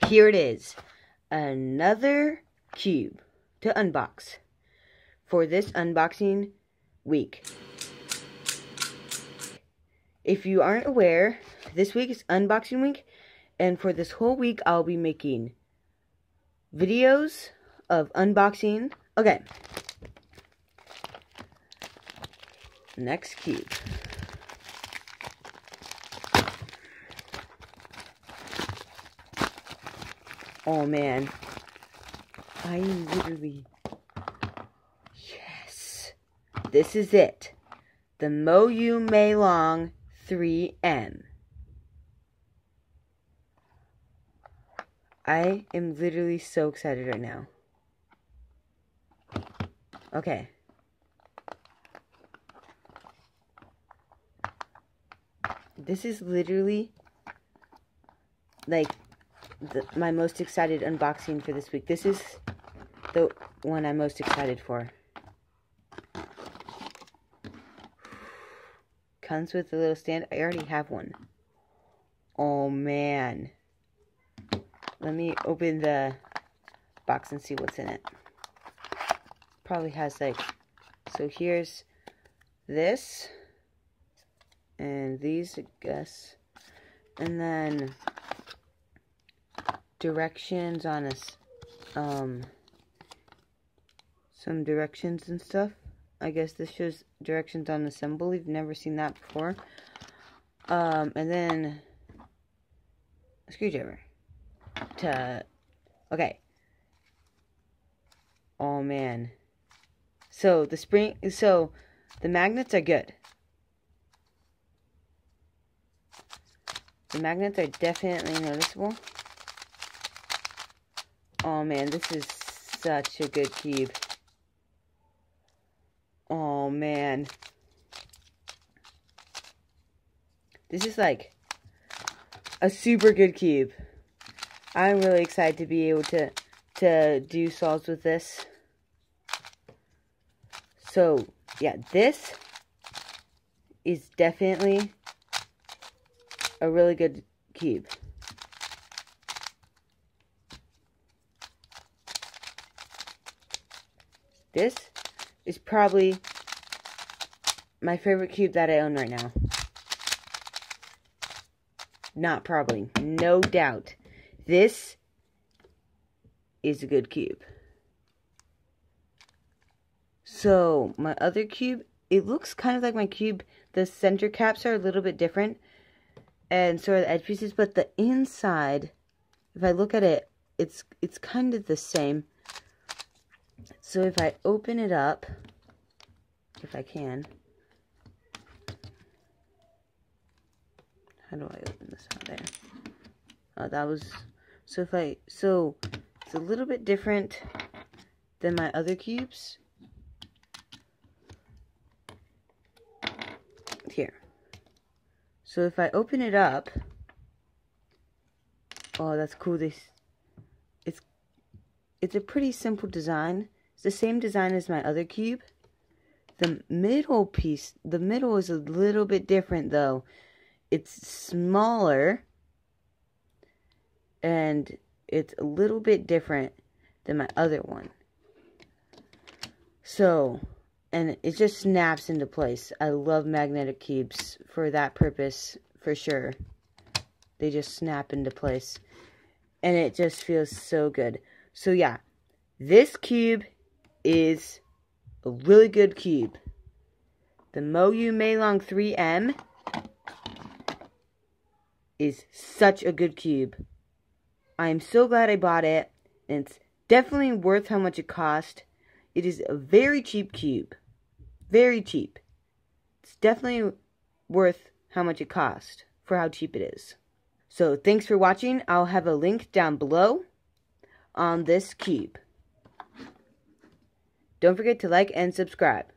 here it is. Another cube to unbox for this unboxing week. If you aren't aware, this week is unboxing week, and for this whole week I'll be making videos of unboxing. Okay. Next cube. Oh man. I literally... Yes. This is it. The Moyu Meilong 3M. I am literally so excited right now. Okay. This is literally like my most excited unboxing for this week. This is the one I'm most excited for. Comes with a little stand. I already have one. Oh man. Let me open the box and see what's in it. Probably has like, so here's this. And these, I guess. And then directions on some directions and stuff. I guess this shows directions on assembly. I've never seen that before. And then a screwdriver. Okay. Oh man. So the magnets are good. The magnets are definitely noticeable. Oh man, this is such a good cube. Oh man. This is like a super good cube. I'm really excited to be able to do solves with this. So, yeah, this is definitely a really good cube. This is probably my favorite cube that I own right now. Not probably, no doubt. This is a good cube. So, my other cube, it looks kind of like my cube. The center caps are a little bit different. And so are the edge pieces, but the inside, if I look at it, it's kind of the same. So if I open it up, if I can. How do I open this out there? Oh, that was... So it's a little bit different than my other cubes. Here. So if I open it up, oh, that's cool. It's a pretty simple design. It's the same design as my other cube. The middle piece, the middle is a little bit different though. It's smaller. And it's a little bit different than my other one. So, and it just snaps into place. I love magnetic cubes for that purpose, for sure. They just snap into place. And it just feels so good. So yeah, this cube is a really good cube. The Moyu Meilong 3M is such a good cube. I am so glad I bought it, and it's definitely worth how much it cost. It is a very cheap cube. Very cheap. It's definitely worth how much it cost for how cheap it is. So, thanks for watching. I'll have a link down below on this cube. Don't forget to like and subscribe.